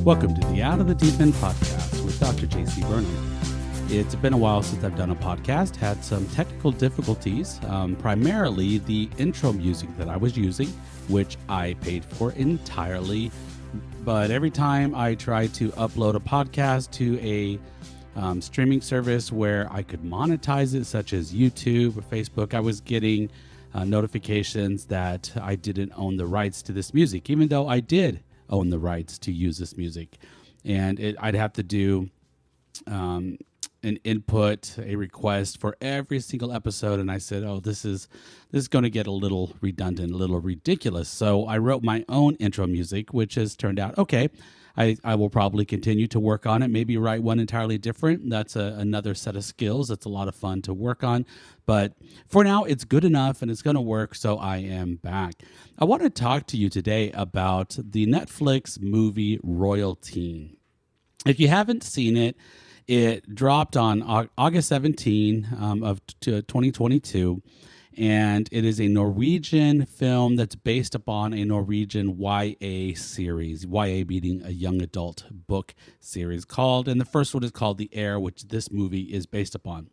Welcome to the Out of the Deep End podcast with Dr. J.C. Burnham. It's been a while since I've done a podcast, had some technical difficulties, primarily the intro music that I was using, which I paid for entirely. But every time I try to upload a podcast to a streaming service where I could monetize it, such as YouTube or Facebook, I was getting notifications that I didn't own the rights to this music, even though I did own the rights to use this music. And I'd have to do an input, a request for every single episode. And I said, oh, this is going to get a little redundant, a little ridiculous. So I wrote my own intro music, which has turned out okay. I will probably continue to work on it, maybe write one entirely different. That's another set of skills. That's a lot of fun to work on. But for now, it's good enough and it's going to work, so I am back. I want to talk to you today about the Netflix movie Royalteen. If you haven't seen it, it dropped on August 17 of 2022. And it is a Norwegian film that's based upon a Norwegian YA series, YA being a young adult book series and the first one is called The Heir, which this movie is based upon.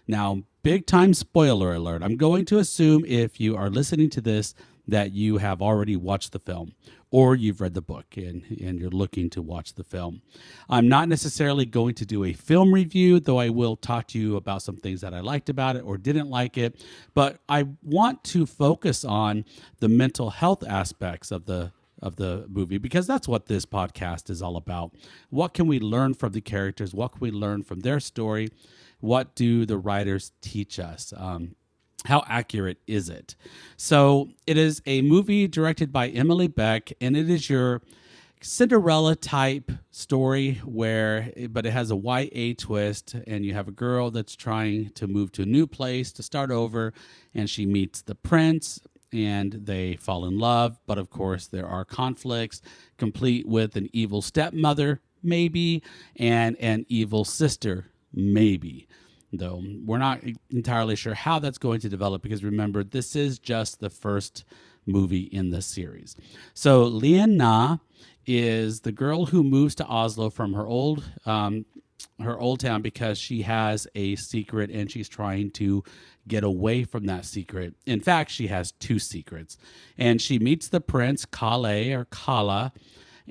Now, big time spoiler alert. I'm going to assume if you are listening to this that you have already watched the film or you've read the book and you're looking to watch the film. I'm not necessarily going to do a film review, though I will talk to you about some things that I liked about it or didn't like it. But I want to focus on the mental health aspects of the movie, because that's what this podcast is all about. What can we learn from the characters? What can we learn from their story? What do the writers teach us? How accurate is it? So it is a movie directed by Emily Beck, and it is your Cinderella type story but it has a YA twist, and you have a girl that's trying to move to a new place to start over, and she meets the prince and they fall in love. But of course there are conflicts, complete with an evil stepmother, maybe, and an evil sister, maybe. Though we're not entirely sure how that's going to develop, because remember, this is just the first movie in the series. So Lena is the girl who moves to Oslo from her old town because she has a secret and she's trying to get away from that secret. In fact, she has two secrets, and she meets the prince Kala,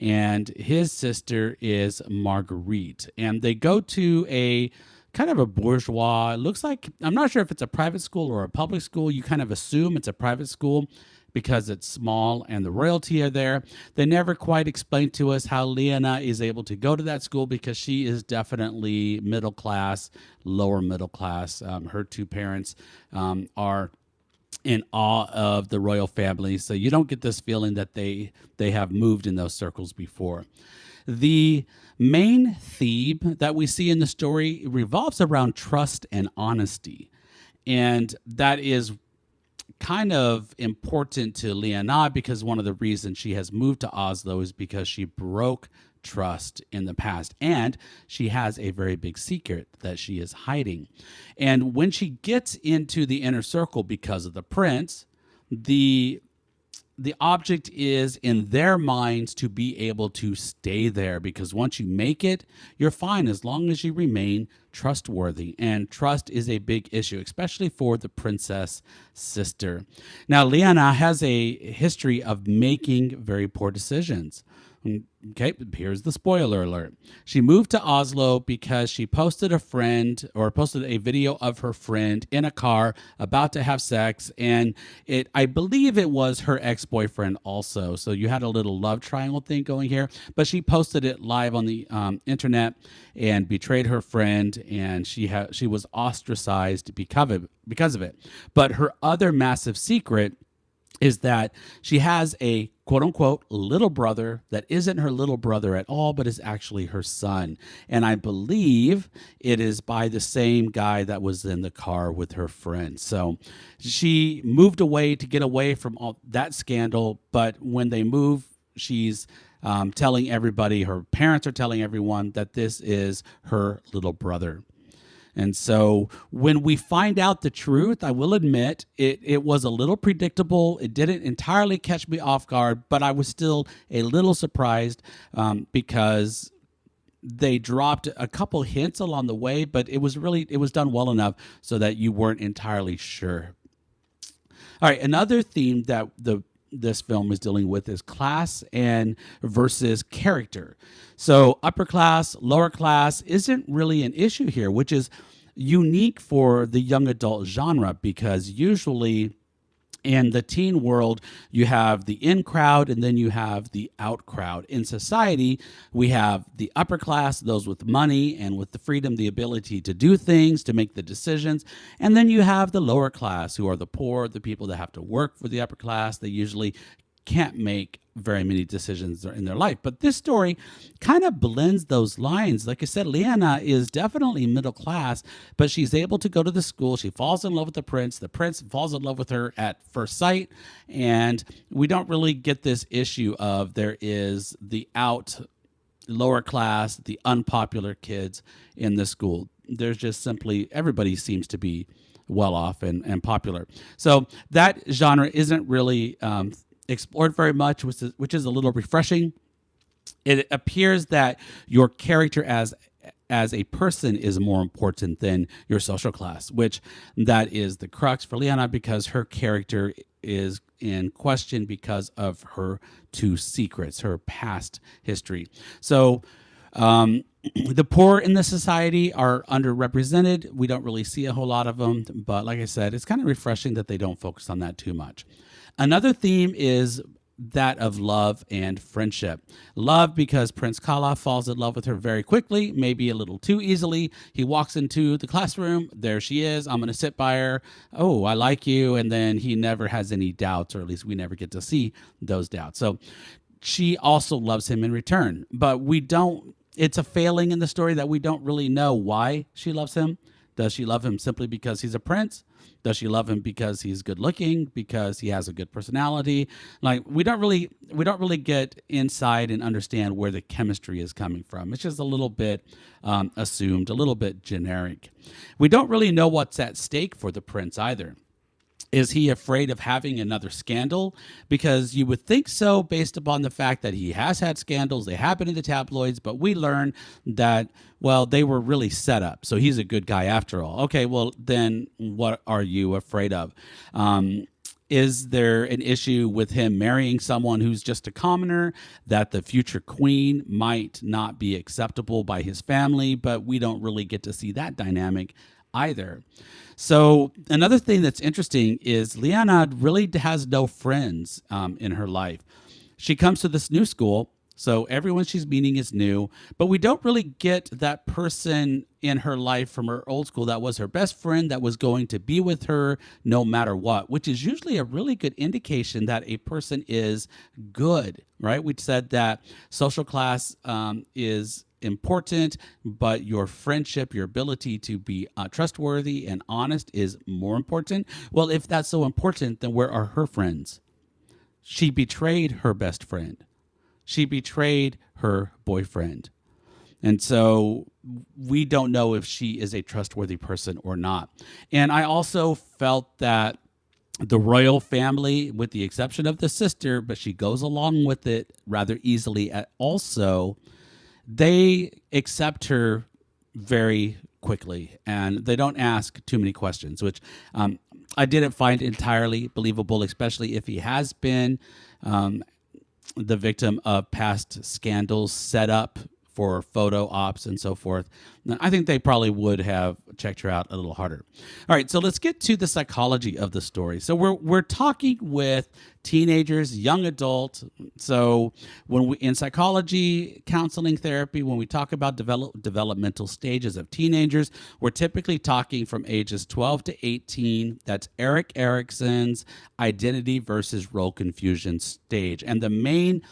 and his sister is Marguerite, and they go to a kind of a bourgeois, it looks like, I'm not sure if it's a private school or a public school. You kind of assume it's a private school because it's small and the royalty are there. They never quite explain to us how Lena is able to go to that school, because she is definitely middle class, lower middle class. Her two parents are in awe of the royal family, so you don't get this feeling that they have moved in those circles before. The main theme that we see in the story revolves around trust and honesty. And that is kind of important to Lena, because one of the reasons she has moved to Oslo is because she broke trust in the past, and she has a very big secret that she is hiding. And when she gets into the inner circle because of the prince, the object is in their minds to be able to stay there, because once you make it, you're fine as long as you remain trustworthy. And trust is a big issue, especially for the princess sister. Now, Lena has a history of making very poor decisions. Okay, here's the spoiler alert. She moved to Oslo because she posted a video of her friend in a car about to have sex, and I believe it was her ex-boyfriend also. So you had a little love triangle thing going here, but she posted it live on the internet and betrayed her friend, and she was ostracized because of it. But her other massive secret is that she has a quote-unquote little brother that isn't her little brother at all, but is actually her son. And I believe it is by the same guy that was in the car with her friend. So she moved away to get away from all that scandal, but when they move, she's telling everybody, her parents are telling everyone that this is her little brother. And so when we find out the truth, I will admit it was a little predictable. It didn't entirely catch me off guard, but I was still a little surprised because they dropped a couple hints along the way, but it was done well enough so that you weren't entirely sure. All right, another theme that this film is dealing with is class and versus character. So upper class, lower class isn't really an issue here, which is unique for the young adult genre, because usually in the teen world, you have the in crowd and then you have the out crowd. In society, we have the upper class, those with money and with the freedom, the ability to do things, to make the decisions. And then you have the lower class, who are the poor, the people that have to work for the upper class. They usually can't make very many decisions in their life. But this story kind of blends those lines. Like I said, Leanna is definitely middle class, but she's able to go to the school. She falls in love with the prince falls in love with her at first sight. And we don't really get this issue of there is the lower class, the unpopular kids in the school. There's just simply, everybody seems to be well off and popular. So that genre isn't really explored very much, which is a little refreshing. It appears that your character as a person is more important than your social class, which that is the crux for Liana, because her character is in question because of her two secrets, her past history. So the poor in the society are underrepresented. We don't really see a whole lot of them, but like I said, it's kind of refreshing that they don't focus on that too much. Another theme is that of love and friendship. Love, because Prince Kala falls in love with her very quickly, maybe a little too easily. He walks into the classroom. There she is. I'm going to sit by her. Oh, I like you. And then he never has any doubts, or at least we never get to see those doubts. So she also loves him in return. But it's a failing in the story that we don't really know why she loves him. Does she love him simply because he's a prince? Does she love him because he's good looking, because he has a good personality? Like, we don't really get inside and understand where the chemistry is coming from. It's just a little bit assumed, a little bit generic. We don't really know what's at stake for the prince either. Is he afraid of having another scandal? Because you would think so, based upon the fact that he has had scandals. They have been in the tabloids, but we learn that, well, they were really set up. So he's a good guy after all. Okay, well, then what are you afraid of? Is there an issue with him marrying someone who's just a commoner, that the future queen might not be acceptable by his family? But we don't really get to see that dynamic either. So another thing that's interesting is Liana really has no friends in her life. She comes to this new school, so everyone she's meeting is new, but we don't really get that person in her life from her old school that was her best friend, that was going to be with her no matter what, which is usually a really good indication that a person is good, right? We said that social class is important, but your friendship, your ability to be trustworthy and honest is more important. Well, if that's so important, then where are her friends? She betrayed her best friend. She betrayed her boyfriend. And so we don't know if she is a trustworthy person or not. And I also felt that the royal family, with the exception of the sister, but she goes along with it rather easily, also they accept her very quickly, and they don't ask too many questions, which I didn't find entirely believable, especially if he has been the victim of past scandals set up for photo ops and so forth. I think they probably would have checked her out a little harder. All right, so let's get to the psychology of the story. So we're talking with teenagers, young adults. So when we in psychology, counseling, therapy, when we talk about developmental stages of teenagers, we're typically talking from ages 12 to 18. That's Erik Erikson's identity versus role confusion stage. And the main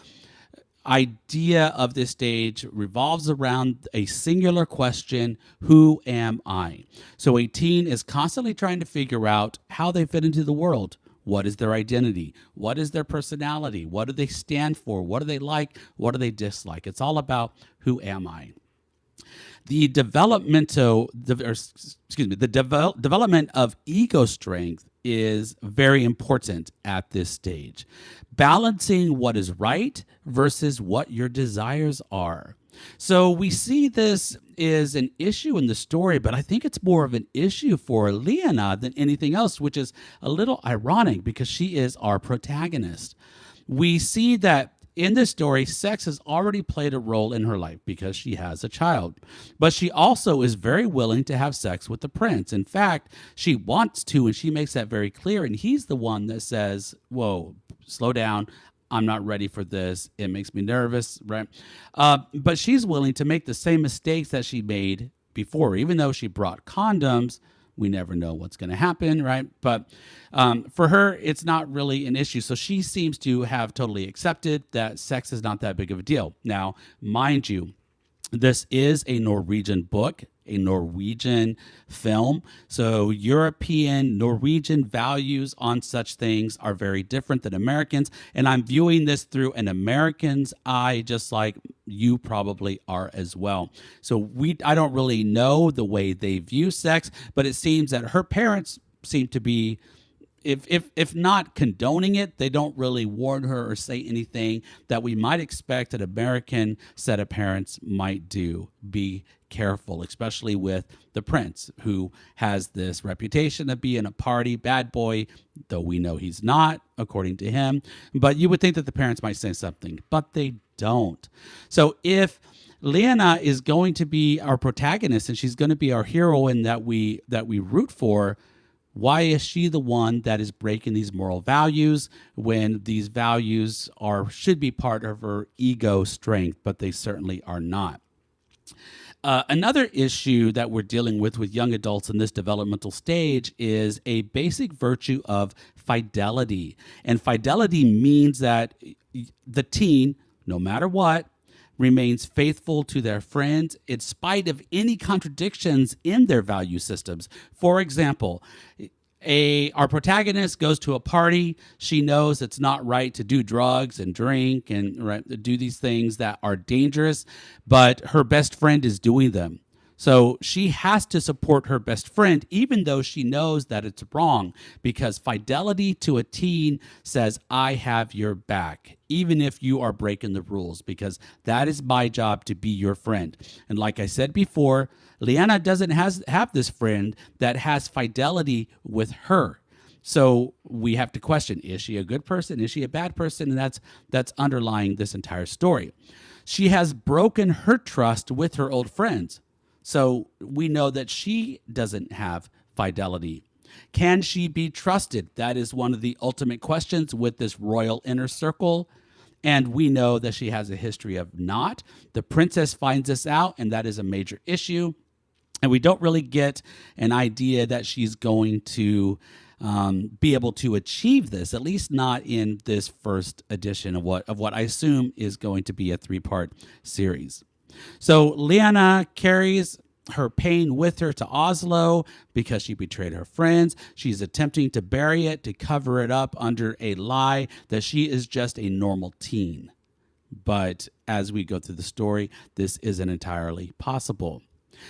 idea of this stage revolves around a singular question: who am I? So a teen is constantly trying to figure out how they fit into the world. What is their identity? What is their personality? What do they stand for? What do they like? What do they dislike? It's all about who am I? Development of ego strength is very important at this stage. Balancing what is right versus what your desires are. So we see this is an issue in the story, but I think it's more of an issue for Leona than anything else, which is a little ironic because she is our protagonist. We see that in this story, sex has already played a role in her life because she has a child. But she also is very willing to have sex with the prince. In fact, she wants to, and she makes that very clear. And he's the one that says, whoa, slow down. I'm not ready for this. It makes me nervous, right? But she's willing to make the same mistakes that she made before. Even though she brought condoms, we never know what's going to happen, right? But for her, it's not really an issue. So she seems to have totally accepted that sex is not that big of a deal. Now, mind you, this is a Norwegian book, a Norwegian film. So European, Norwegian values on such things are very different than Americans. And I'm viewing this through an American's eye, just like you probably are as well. So I don't really know the way they view sex, but it seems that her parents seem to be, if not condoning it, they don't really warn her or say anything that we might expect an American set of parents might do. Be careful, especially with the prince, who has this reputation of being a party bad boy, though we know he's not, according to him. But you would think that the parents might say something, but they don't. So if Leona is going to be our protagonist and she's going to be our heroine that we root for, why is she the one that is breaking these moral values when these values should be part of her ego strength, but they certainly are not? Another issue that we're dealing with young adults in this developmental stage is a basic virtue of fidelity. And fidelity means that the teen, no matter what, remains faithful to their friends in spite of any contradictions in their value systems. For example, our protagonist goes to a party. She knows it's not right to do drugs and drink and do these things that are dangerous, but her best friend is doing them. So she has to support her best friend, even though she knows that it's wrong, because fidelity to a teen says, I have your back, even if you are breaking the rules, because that is my job to be your friend. And like I said before, Leona doesn't have this friend that has fidelity with her. So we have to question, is she a good person? Is she a bad person? And that's underlying this entire story. She has broken her trust with her old friends. So we know that she doesn't have fidelity. Can she be trusted? That is one of the ultimate questions with this royal inner circle. And we know that she has a history of not. The princess finds this out, and that is a major issue. And we don't really get an idea that she's going to be able to achieve this, at least not in this first edition of what I assume is going to be a 3-part series. So Leona carries her pain with her to Oslo because she betrayed her friends. She's attempting to bury it, to cover it up under a lie that she is just a normal teen. But as we go through the story, this isn't entirely possible.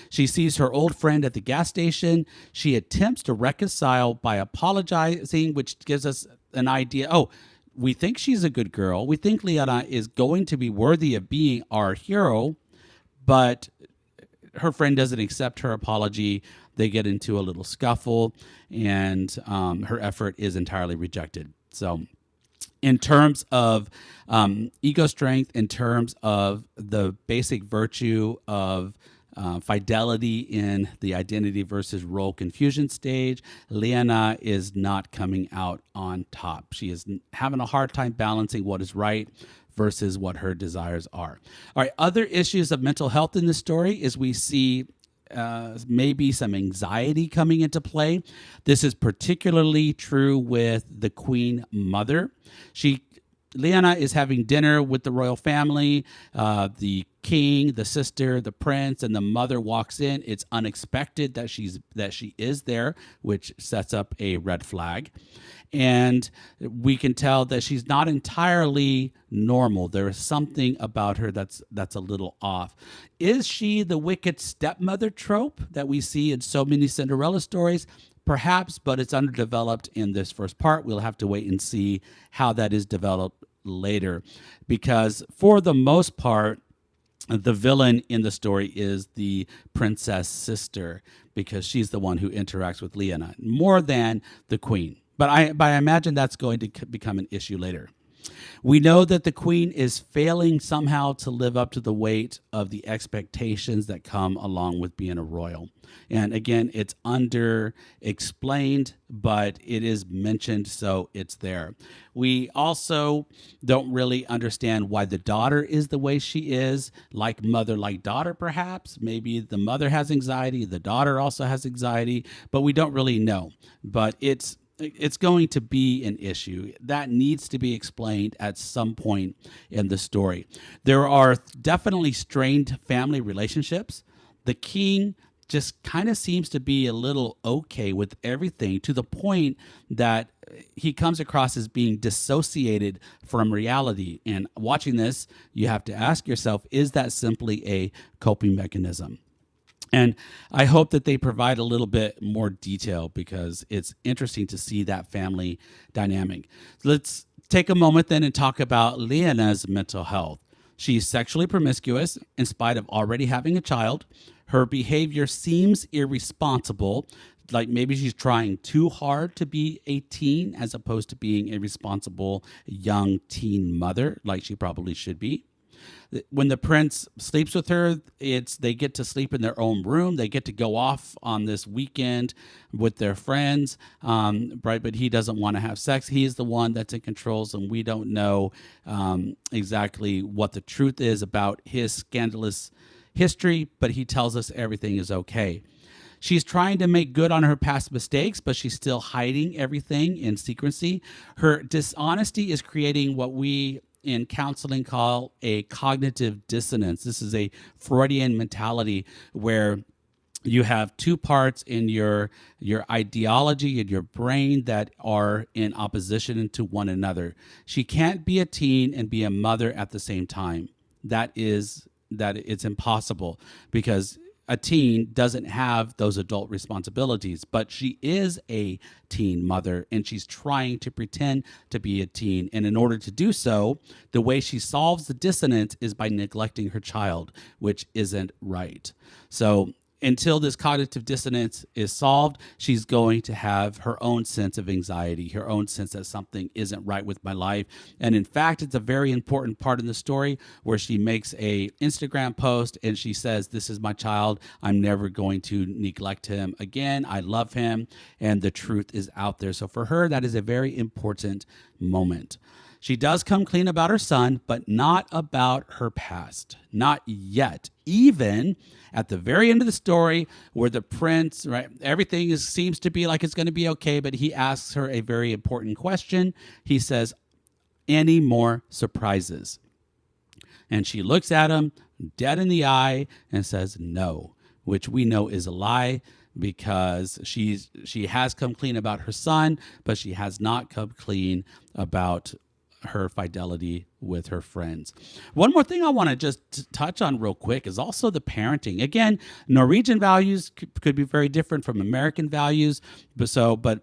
She sees her old friend at the gas station. She attempts to reconcile by apologizing, which gives us an idea. Oh, we think she's a good girl. We think Leona is going to be worthy of being our hero, but her friend doesn't accept her apology. They get into a little scuffle, and her effort is entirely rejected. So in terms of ego strength, in terms of the basic virtue of fidelity in the identity versus role confusion stage, Leona is not coming out on top. She is having a hard time balancing what is right versus what her desires are. All right, other issues of mental health in this story is we see maybe some anxiety coming into play. This is particularly true with the Queen Mother. She Lyanna is having dinner with the royal family. The king, the sister, the prince, and the mother walks in. It's unexpected that she is there, which sets up a red flag. And we can tell that she's not entirely normal. There is something about her that's a little off. Is she the wicked stepmother trope that we see in so many Cinderella stories? Perhaps, but it's underdeveloped in this first part. We'll have to wait and see how that is developed later. Because for the most part, the villain in the story is the princess sister, because she's the one who interacts with Lyanna more than the queen. But I imagine that's going to become an issue later. We know that the queen is failing somehow to live up to the weight of the expectations that come along with being a royal. And again, it's under-explained, but it is mentioned, so it's there. We also don't really understand why the daughter is the way she is, like mother, like daughter, perhaps. Maybe the mother has anxiety, the daughter also has anxiety, but we don't really know. But it's going to be an issue that needs to be explained at some point in the story. There are definitely strained family relationships. The king just kind of seems to be a little okay with everything, to the point that he comes across as being dissociated from reality. And watching this, you have to ask yourself, is that simply a coping mechanism? And I hope that they provide a little bit more detail, because it's interesting to see that family dynamic. Let's take a moment then and talk about Lyanna's mental health. She's sexually promiscuous in spite of already having a child. Her behavior seems irresponsible, like maybe she's trying too hard to be a teen as opposed to being a responsible young teen mother, like she probably should be. When the prince sleeps with her, they get to sleep in their own room. They get to go off on this weekend with their friends, right? But he doesn't want to have sex. He's the one that's in control, and we don't know exactly what the truth is about his scandalous history, but he tells us everything is okay. She's trying to make good on her past mistakes, but she's still hiding everything in secrecy. Her dishonesty is creating what we in counseling call a cognitive dissonance. This is a Freudian mentality where you have two parts in your ideology in your brain that are in opposition to one another. She can't be a teen and be a mother at the same time. It's impossible, because a teen doesn't have those adult responsibilities, but she is a teen mother, and she's trying to pretend to be a teen. And in order to do so, the way she solves the dissonance is by neglecting her child, which isn't right. So until this cognitive dissonance is solved, she's going to have her own sense of anxiety, her own sense that something isn't right with my life. And in fact, it's a very important part in the story where she makes a Instagram post and she says, "This is my child. I'm never going to neglect him again. I love him." And the truth is out there. So for her, that is a very important moment. She does come clean about her son, but not about her past. Not yet. Even at the very end of the story, where the prince, right, everything seems to be like it's going to be okay, but he asks her a very important question. He says, "Any more surprises?" And she looks at him dead in the eye and says no, which we know is a lie, because she has come clean about her son, but she has not come clean about her fidelity with her friends. One more thing I want to just touch on real quick is also the parenting. Again, Norwegian values could be very different from American values, but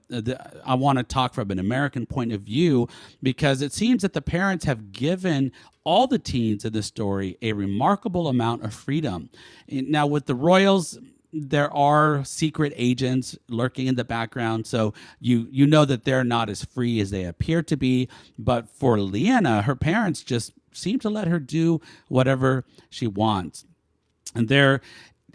I want to talk from an American point of view, because it seems that the parents have given all the teens in the story a remarkable amount of freedom. Now, with the royals, there are secret agents lurking in the background, so you know that they're not as free as they appear to be. But for Lyanna, her parents just seem to let her do whatever she wants. And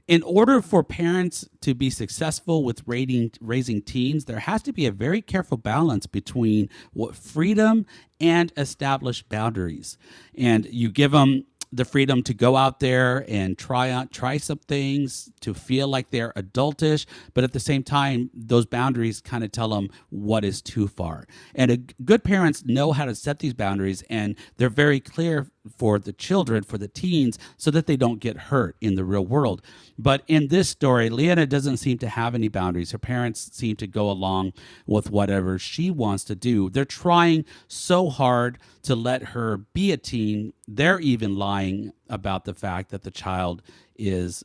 in order for parents to be successful with raising teens, there has to be a very careful balance between what freedom and established boundaries. And you give them the freedom to go out there and try some things, to feel like they're adultish, but at the same time, those boundaries kind of tell them what is too far. And good parents know how to set these boundaries, and they're very clear for the children, for the teens, so that they don't get hurt in the real world. But in this story, Leanna doesn't seem to have any boundaries. Her parents seem to go along with whatever she wants to do. They're trying so hard to let her be a teen. They're even lying about the fact that the child is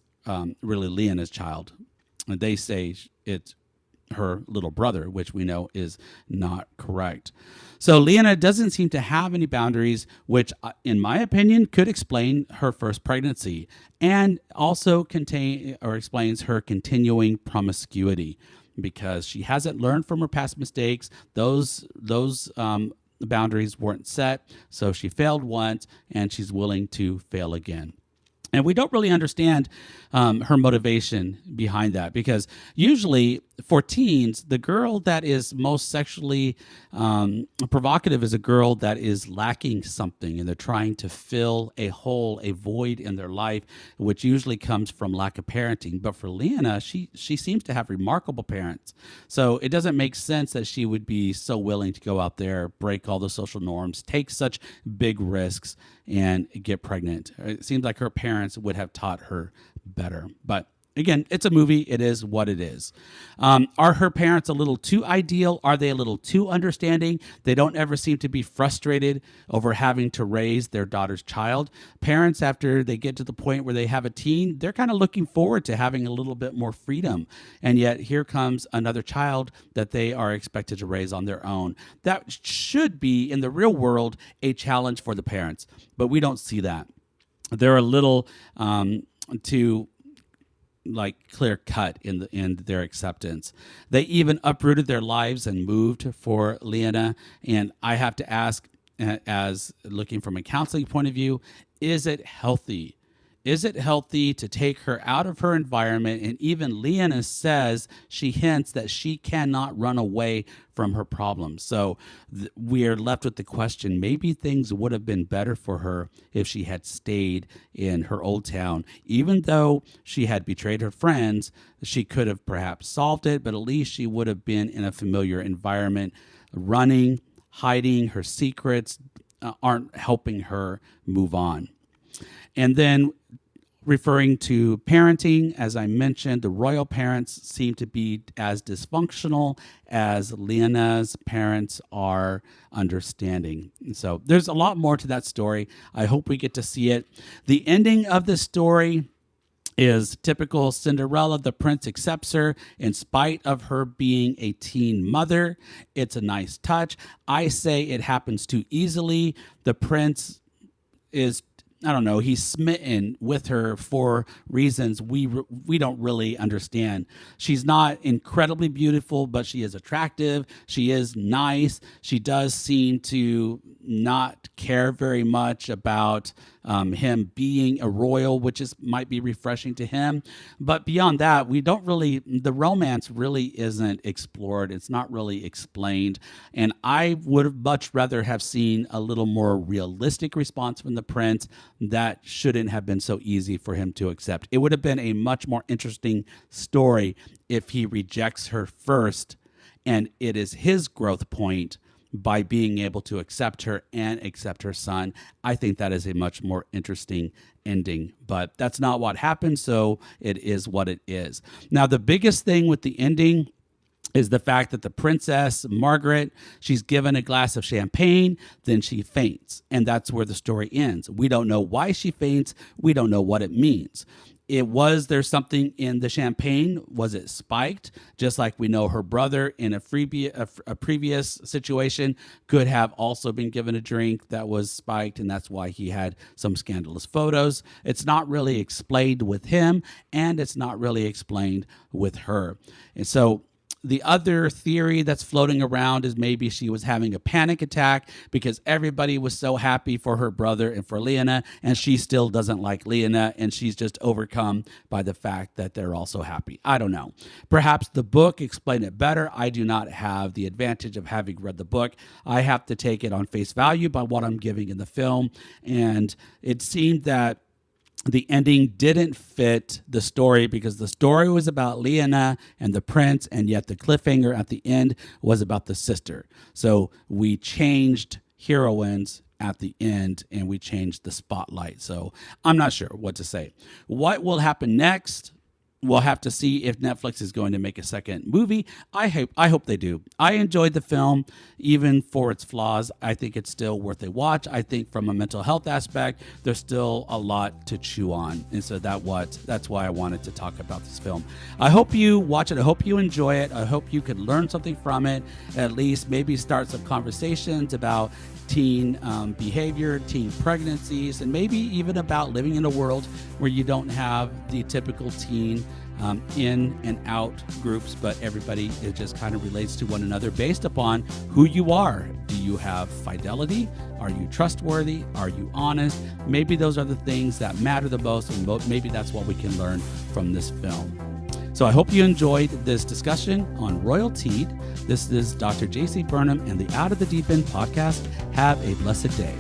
really Leanna's child. And they say it's her little brother, which we know is not correct. So Leanna doesn't seem to have any boundaries, which in my opinion could explain her first pregnancy, and also explains her continuing promiscuity, because she hasn't learned from her past mistakes. Those boundaries weren't set, so she failed once and she's willing to fail again. And we don't really understand her motivation behind that, because usually for teens, the girl that is most sexually provocative is a girl that is lacking something, and they're trying to fill a hole, a void in their life, which usually comes from lack of parenting. But for Leanna, she seems to have remarkable parents. So it doesn't make sense that she would be so willing to go out there, break all the social norms, take such big risks, and get pregnant. It seems like her parents would have taught her better. But again, it's a movie. It is what it is. Are her parents a little too ideal? Are they a little too understanding? They don't ever seem to be frustrated over having to raise their daughter's child. Parents, after they get to the point where they have a teen, they're kind of looking forward to having a little bit more freedom. And yet here comes another child that they are expected to raise on their own. That should be, in the real world, a challenge for the parents. But we don't see that. They're a little too clear cut in their acceptance. They even uprooted their lives and moved for Leanna. And I have to ask, as looking from a counseling point of view, is it healthy? Is it healthy to take her out of her environment? And even Leanna says, she hints that she cannot run away from her problems. So we are left with the question, maybe things would have been better for her if she had stayed in her old town. Even though she had betrayed her friends, she could have perhaps solved it, but at least she would have been in a familiar environment. Running, hiding her secrets aren't helping her move on. And then, referring to parenting, as I mentioned, the royal parents seem to be as dysfunctional as Leanna's parents are understanding. And so there's a lot more to that story. I hope we get to see it. The ending of the story is typical Cinderella. The prince accepts her in spite of her being a teen mother. It's a nice touch. I say it happens too easily. The prince is, I don't know, he's smitten with her for reasons we don't really understand. She's not incredibly beautiful, but she is attractive. She is nice. She does seem to not care very much about him being a royal, which might be refreshing to him. But beyond that, the romance really isn't explored. It's not really explained. And I would much rather have seen a little more realistic response from the prince. That shouldn't have been so easy for him to accept. It would have been a much more interesting story if he rejects her first, and it is his growth point by being able to accept her and accept her son. I think that is a much more interesting ending, but that's not what happened, so it is what it is. Now, the biggest thing with the ending is the fact that the princess, Margaret, she's given a glass of champagne, then she faints, and that's where the story ends. We don't know why she faints. We don't know what it means. There's something in the champagne? Was it spiked? Just like we know her brother in a previous situation could have also been given a drink that was spiked, and that's why he had some scandalous photos. It's not really explained with him, and it's not really explained with her. And so The other theory that's floating around is maybe she was having a panic attack because everybody was so happy for her brother and for Lena, and she still doesn't like Lena, and she's just overcome by the fact that they're all so happy. I don't know. Perhaps the book explained it better. I do not have the advantage of having read the book. I have to take it on face value by what I'm giving in the film, and it seemed that the ending didn't fit the story because the story was about Lena and the prince, and yet the cliffhanger at the end was about the sister. So we changed heroines at the end and we changed the spotlight. So I'm not sure what to say. What will happen next? We'll have to see if Netflix is going to make a second movie. I hope they do. I enjoyed the film, even for its flaws. I think it's still worth a watch. I think from a mental health aspect, there's still a lot to chew on. And so that's why I wanted to talk about this film. I hope you watch it. I hope you enjoy it. I hope you could learn something from it, at least maybe start some conversations about teen behavior, teen pregnancies, and maybe even about living in a world where you don't have the typical teen in and out groups, but everybody it just kind of relates to one another based upon who you are. Do you have fidelity? Are you trustworthy? Are you honest? Maybe those are the things that matter the most, and maybe that's what we can learn from this film. So I hope you enjoyed this discussion on Royalteen. This is Dr. JC Burnham and the Out of the Deep End podcast. Have a blessed day.